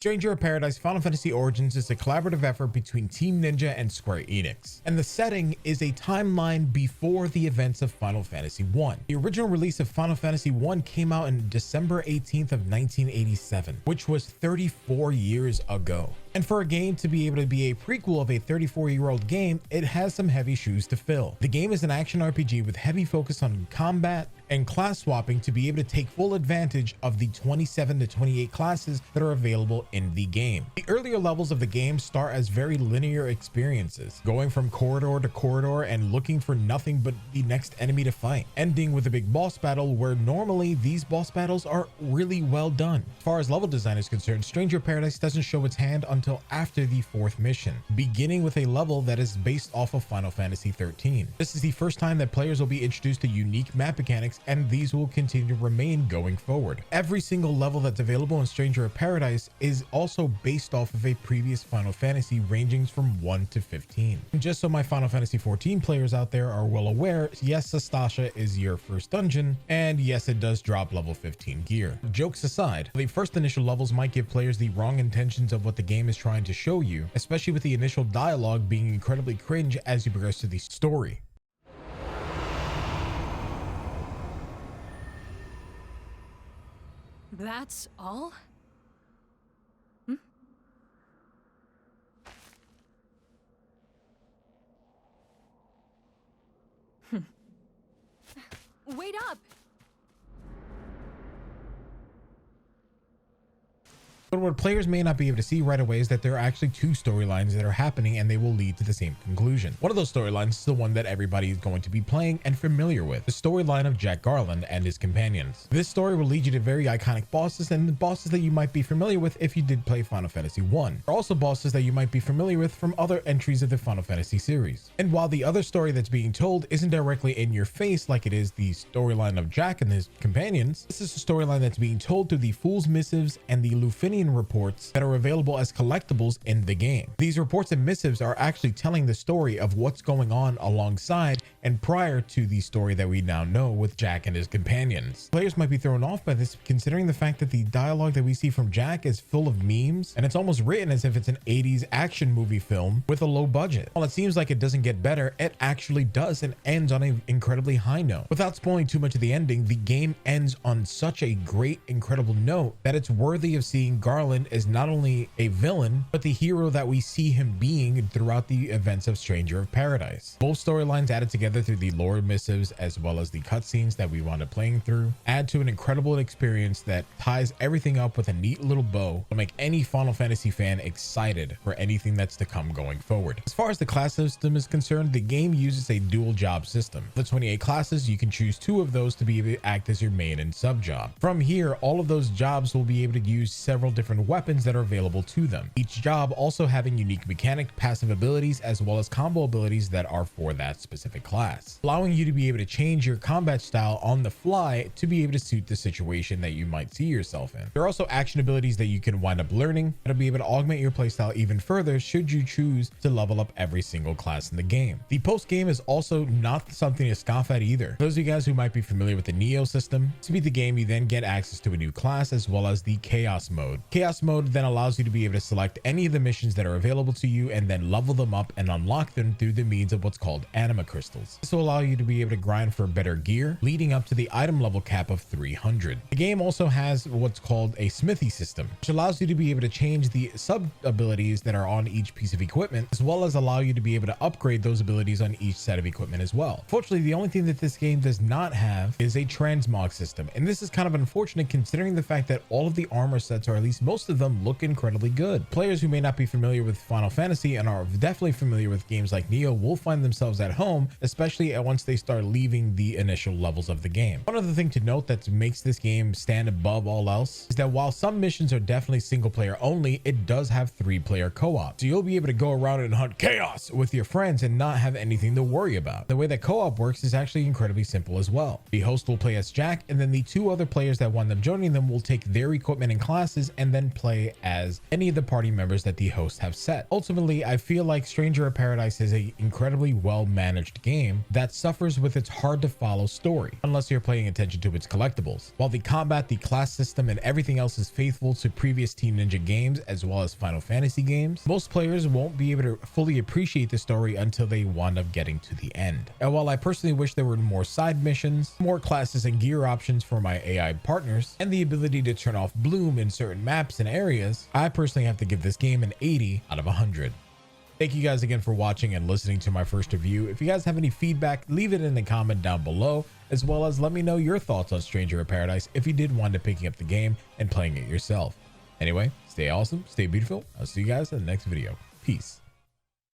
Stranger of Paradise Final Fantasy Origins is a collaborative effort between Team Ninja and Square Enix, and the setting is a timeline before the events of Final Fantasy 1. The original release of Final Fantasy 1 came out on December 18th of 1987, which was 34 years ago. And for a game to be able to be a prequel of a 34-year-old game, it has some heavy shoes to fill. The game is an action RPG with heavy focus on combat and class swapping to be able to take full advantage of the 27 to 28 classes that are available in the game. The earlier levels of the game start as very linear experiences, going from corridor to corridor and looking for nothing but the next enemy to fight, ending with a big boss battle where normally these boss battles are really well done. As far as level design is concerned, Stranger of Paradise doesn't show its hand until after the 4th mission, beginning with a level that is based off of Final Fantasy 13. This is the first time that players will be introduced to unique map mechanics, and these will continue to remain going forward. Every single level that's available in Stranger of Paradise is also based off of a previous Final Fantasy, ranging from 1 to 15. And just so my Final Fantasy 14 players out there are well aware, yes, Sastasha is your first dungeon, and yes, it does drop level 15 gear. Jokes aside, the first initial levels might give players the wrong intentions of what the game is trying to show you, especially with the initial dialogue being incredibly cringe as you progress through the story. That's all? Wait up! But what players may not be able to see right away is that there are actually two storylines that are happening, and they will lead to the same conclusion. One of those storylines is the one that everybody is going to be playing and familiar with, the storyline of Jack Garland and his companions. This story will lead you to very iconic bosses, and the bosses that you might be familiar with if you did play Final Fantasy 1. There are also bosses that you might be familiar with from other entries of the Final Fantasy series. And while the other story that's being told isn't directly in your face like it is the storyline of Jack and his companions, this is a storyline that's being told through the Fool's Missives and the Lufinian reports that are available as collectibles in the game. These reports and missives are actually telling the story of what's going on alongside and prior to the story that we now know with Jack and his companions. Players might be thrown off by this, considering the fact that the dialogue that we see from Jack is full of memes, and it's almost written as if it's an 80s action movie film with a low budget. While it seems like it doesn't get better, it actually does, and ends on an incredibly high note. Without spoiling too much of the ending, the game ends on such a great, incredible note that it's worthy of seeing Garland as not only a villain, but the hero that we see him being throughout the events of Stranger of Paradise. Both storylines added together through the lore missives as well as the cutscenes that we wound up playing through add to an incredible experience that ties everything up with a neat little bow to make any Final Fantasy fan excited for anything that's to come going forward. As far as the class system is concerned, the game uses a dual job system. The 28 classes, you can choose 2 of those to be able to act as your main and sub job. From here, all of those jobs will be able to use several different weapons that are available to them, each job also having unique mechanic, passive abilities, as well as combo abilities that are for that specific class, allowing you to be able to change your combat style on the fly to be able to suit the situation that you might see yourself in. There are also action abilities that you can wind up learning that'll be able to augment your playstyle even further should you choose to level up every single class in the game. The post game is also not something to scoff at either. For those of you guys who might be familiar with the Neo system, to beat the game, you then get access to a new class as well as the Chaos mode. Chaos mode then allows you to be able to select any of the missions that are available to you and then level them up and unlock them through the means of what's called anima crystals. This will allow you to be able to grind for better gear, leading up to the item level cap of 300. The game also has what's called a smithy system, which allows you to be able to change the sub abilities that are on each piece of equipment, as well as allow you to be able to upgrade those abilities on each set of equipment as well. Fortunately, the only thing that this game does not have is a transmog system, and this is kind of unfortunate considering the fact that all of the armor sets, or at least most of them, look incredibly good. Players who may not be familiar with Final Fantasy and are definitely familiar with games like Neo will find themselves at home, especially once they start leaving the initial levels of the game. One other thing to note that makes this game stand above all else is that while some missions are definitely single player only, it does have 3-player co-op. So you'll be able to go around and hunt chaos with your friends and not have anything to worry about. The way that co-op works is actually incredibly simple as well. The host will play as Jack, and then the 2 other players that wind up joining them will take their equipment and classes and and then play as any of the party members that the hosts have set. Ultimately, I feel like Stranger of Paradise is an incredibly well managed game that suffers with its hard to follow story, unless you're paying attention to its collectibles. While the combat, the class system, and everything else is faithful to previous Team Ninja games as well as Final Fantasy games, most players won't be able to fully appreciate the story until they wind up getting to the end. And while I personally wish there were more side missions, more classes and gear options for my AI partners, and the ability to turn off bloom in certain maps and areas, I personally have to give this game an 80 out of 100. Thank you guys again for watching and listening to my first review. If you guys have any feedback, leave it in the comment down below, as well as let me know your thoughts on Stranger of Paradise if you did wind up picking up the game and playing it yourself. Anyway, stay awesome, stay beautiful. I'll see you guys in the next video. Peace.